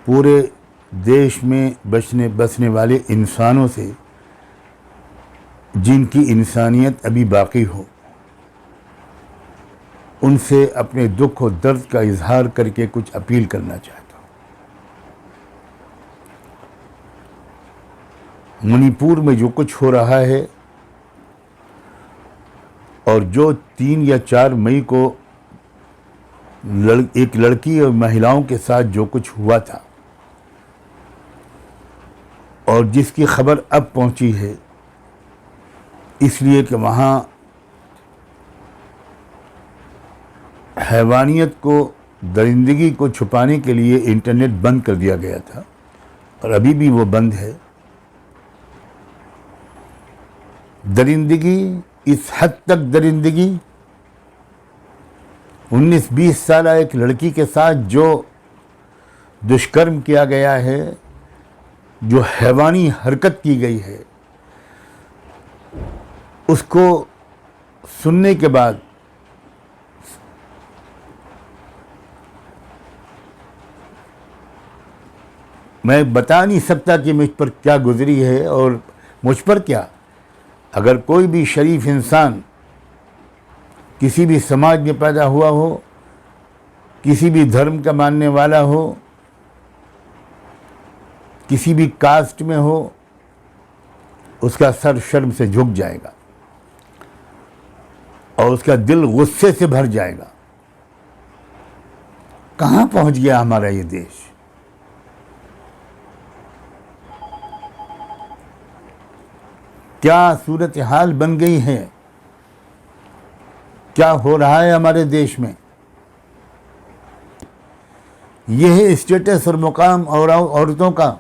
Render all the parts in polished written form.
पूरे देश में बसने वाले इंसानों से जिनकी इंसानियत अभी बाकी हो, उनसे अपने दुख और दर्द का इजहार करके कुछ अपील करना चाहता हूँ। मणिपुर में जो कुछ हो रहा है और जो 3 या 4 मई को एक लड़की और महिलाओं के साथ जो कुछ हुआ था और जिसकी खबर अब पहुंची है, इसलिए कि वहाँ हैवानियत को, दरिंदगी को छुपाने के लिए इंटरनेट बंद कर दिया गया था और अभी भी वो बंद है। दरिंदगी, इस हद तक दरिंदगी, 19-20 साल एक लड़की के साथ जो दुष्कर्म किया गया है, जो हैवानी हरकत की गई है, उसको सुनने के बाद मैं बता नहीं सकता कि मुझ पर क्या गुजरी है और मुझ पर क्या। अगर कोई भी शरीफ इंसान किसी भी समाज में पैदा हुआ हो, किसी भी धर्म का मानने वाला हो, किसी भी कास्ट में हो, उसका सर शर्म से झुक जाएगा और उसका दिल गुस्से से भर जाएगा। कहाँ पहुंच गया हमारा ये देश? क्या सूरत हाल बन गई है? क्या हो रहा है हमारे देश में? यह है स्टेटस और मुकाम और औरतों का।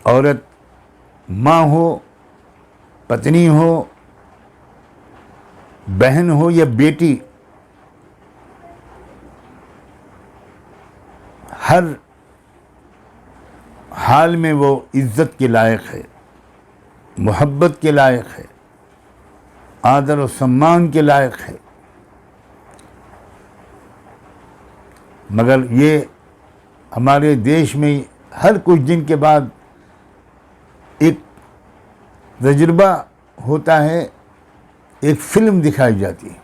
औरत माँ हो, पत्नी हो, बहन हो या बेटी, हर हाल में वो इज्जत के लायक है, मोहब्बत के लायक है, आदर और सम्मान के लायक है। मगर ये हमारे देश में हर कुछ दिन के बाद एक तजुर्बा होता है, एक फिल्म दिखाई जाती है।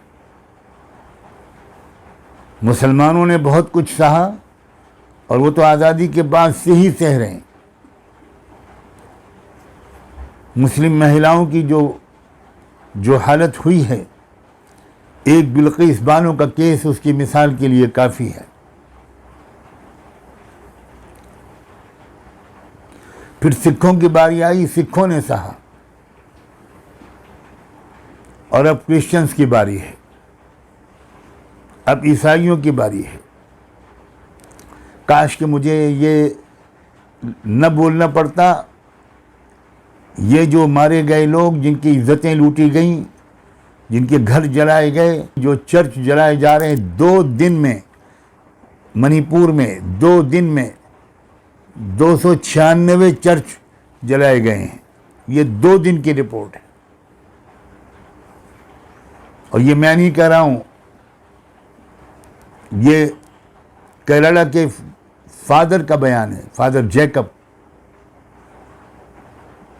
मुसलमानों ने बहुत कुछ सहा और वो तो आज़ादी के बाद से ही सह रहे हैं। मुस्लिम महिलाओं की जो हालत हुई है, एक बिल्किस बानो का केस उसकी मिसाल के लिए काफ़ी है। फिर सिखों की बारी आई, सिखों ने सहा और अब क्रिश्चियंस की बारी है, अब ईसाइयों की बारी है। काश कि मुझे ये न बोलना पड़ता। ये जो मारे गए लोग, जिनकी इज्जतें लूटी गईं, जिनके घर जलाए गए, जो चर्च जलाए जा रहे हैं, 2 दिन में मणिपुर में 2 दिन में 296 चर्च जलाए गए हैं। ये 2 दिन की रिपोर्ट है और ये मैं नहीं कह रहा हूं, ये केरला के फादर का बयान है, फादर जैकब।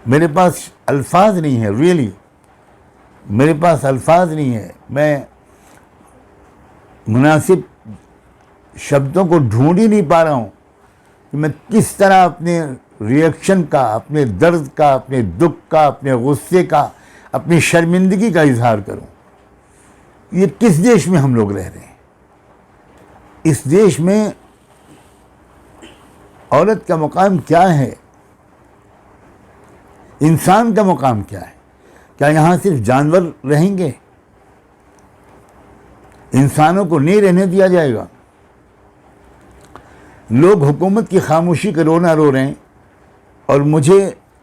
मेरे पास अल्फाज नहीं है, रियली मेरे पास अल्फाज नहीं है। मैं मुनासिब शब्दों को ढूंढ ही नहीं पा रहा हूं कि मैं किस तरह अपने रिएक्शन का, अपने दर्द का, अपने दुख का, अपने गुस्से का, अपनी शर्मिंदगी का इजहार करूं। ये किस देश में हम लोग रह रहे हैं? इस देश में औरत का मुकाम क्या है? इंसान का मुकाम क्या है? क्या यहाँ सिर्फ जानवर रहेंगे? इंसानों को नहीं रहने दिया जाएगा? लोग हुकूमत की खामोशी का रोना रो रहे हैं और मुझे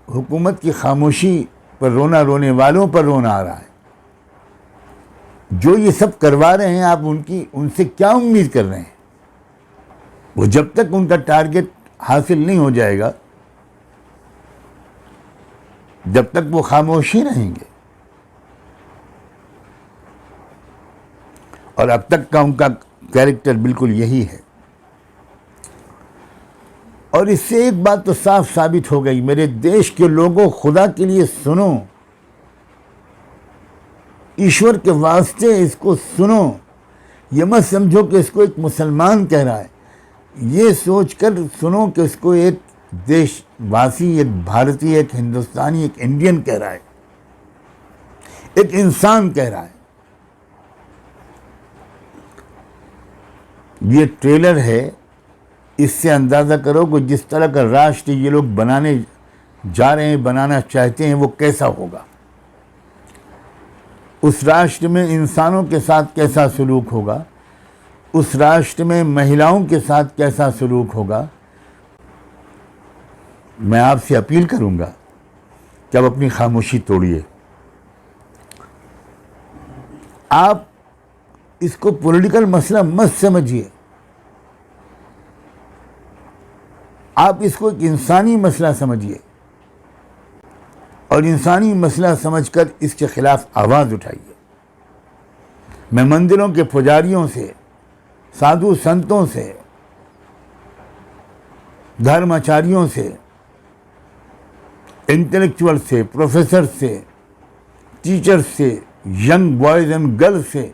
हुकूमत की खामोशी पर रोना, रोने वालों पर रोना आ रहा है। जो ये सब करवा रहे हैं, आप उनसे क्या उम्मीद कर रहे हैं? वो जब तक उनका टारगेट हासिल नहीं हो जाएगा, जब तक वो खामोश ही रहेंगे। और अब तक का उनका कैरेक्टर बिल्कुल यही है। और इससे एक बात तो साफ साबित हो गई, मेरे देश के लोगों, खुदा के लिए सुनो, ईश्वर के वास्ते इसको सुनो। ये मत समझो कि इसको एक मुसलमान कह रहा है, ये सोचकर सुनो कि इसको एक देशवासी, एक भारतीय, एक हिंदुस्तानी, एक इंडियन कह रहा है, एक इंसान कह रहा है। ये ट्रेलर है, इससे अंदाज़ा करो कि जिस तरह का राष्ट्र ये लोग बनाने जा रहे हैं, बनाना चाहते हैं, वो कैसा होगा। उस राष्ट्र में इंसानों के साथ कैसा सलूक होगा, उस राष्ट्र में महिलाओं के साथ कैसा सलूक होगा। मैं आपसे अपील करूंगा कि आप अपनी खामोशी तोड़िए। आप इसको पॉलिटिकल मसला मत समझिए, आप इसको एक इंसानी मसला समझिए और इंसानी मसला समझकर इसके खिलाफ आवाज़ उठाइए। मैं मंदिरों के पुजारियों से, साधु संतों से, धर्माचार्यों से, इंटेलेक्चुअल से, प्रोफेसर से, टीचर से, यंग बॉयज़ एंड गर्ल्स से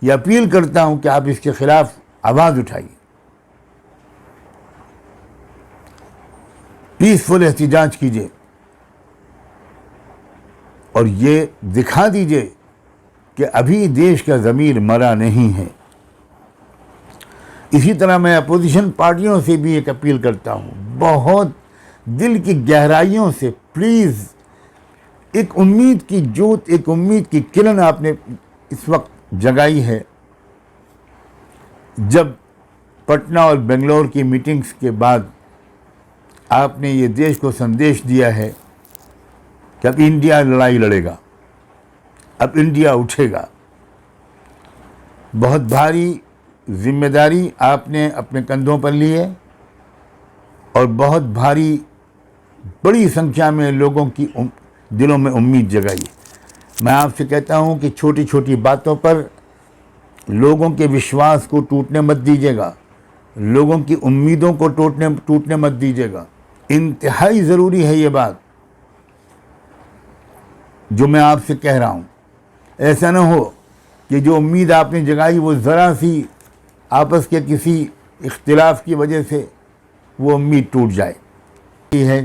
ये अपील करता हूं कि आप इसके खिलाफ आवाज़ उठाइए, पीसफुल एहतिजाज कीजिए और ये दिखा दीजिए कि अभी देश का ज़मीर मरा नहीं है। इसी तरह मैं अपोजिशन पार्टियों से भी एक अपील करता हूँ, बहुत दिल की गहराइयों से, प्लीज़ एक उम्मीद की जोत, एक उम्मीद की किरण आपने इस वक्त जगाई है। जब पटना और बेंगलोर की मीटिंग्स के बाद आपने ये देश को संदेश दिया है कि अब इंडिया लड़ाई लड़ेगा, अब इंडिया उठेगा, बहुत भारी जिम्मेदारी आपने अपने कंधों पर ली है और बहुत भारी, बड़ी संख्या में लोगों की दिलों में उम्मीद जगाई। मैं आपसे कहता हूं कि छोटी छोटी बातों पर लोगों के विश्वास को टूटने मत दीजिएगा, लोगों की उम्मीदों को टूटने मत दीजिएगा। इंतहाई ज़रूरी है ये बात जो मैं आपसे कह रहा हूँ। ऐसा ना हो कि जो उम्मीद आपने जगाई वो ज़रा सी आपस के किसी इख्तिलाफ की वजह से वो उम्मीद टूट जाए। ये है,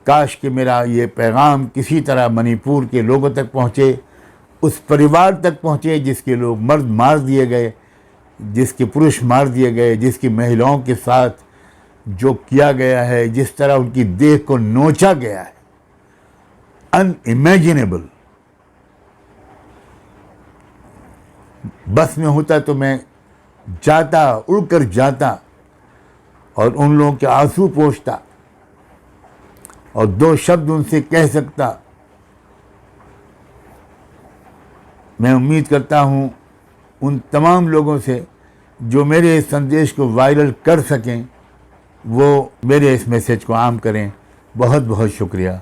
काश कि मेरा ये पैगाम किसी तरह मणिपुर के लोगों तक पहुँचे, उस परिवार तक पहुँचे जिसके लोग मर्द मार दिए गए, जिसके पुरुष मार दिए गए, जिसकी महिलाओं के साथ जो किया गया है, जिस तरह उनकी देह को नोचा गया है, अनइमेजिनेबल। बस में होता तो मैं जाता, उड़कर जाता और उन लोगों के आंसू पोंछता और दो शब्द उनसे कह सकता। मैं उम्मीद करता हूं उन तमाम लोगों से जो मेरे इस संदेश को वायरल कर सकें, वो मेरे इस मैसेज को आम करें। बहुत बहुत शुक्रिया।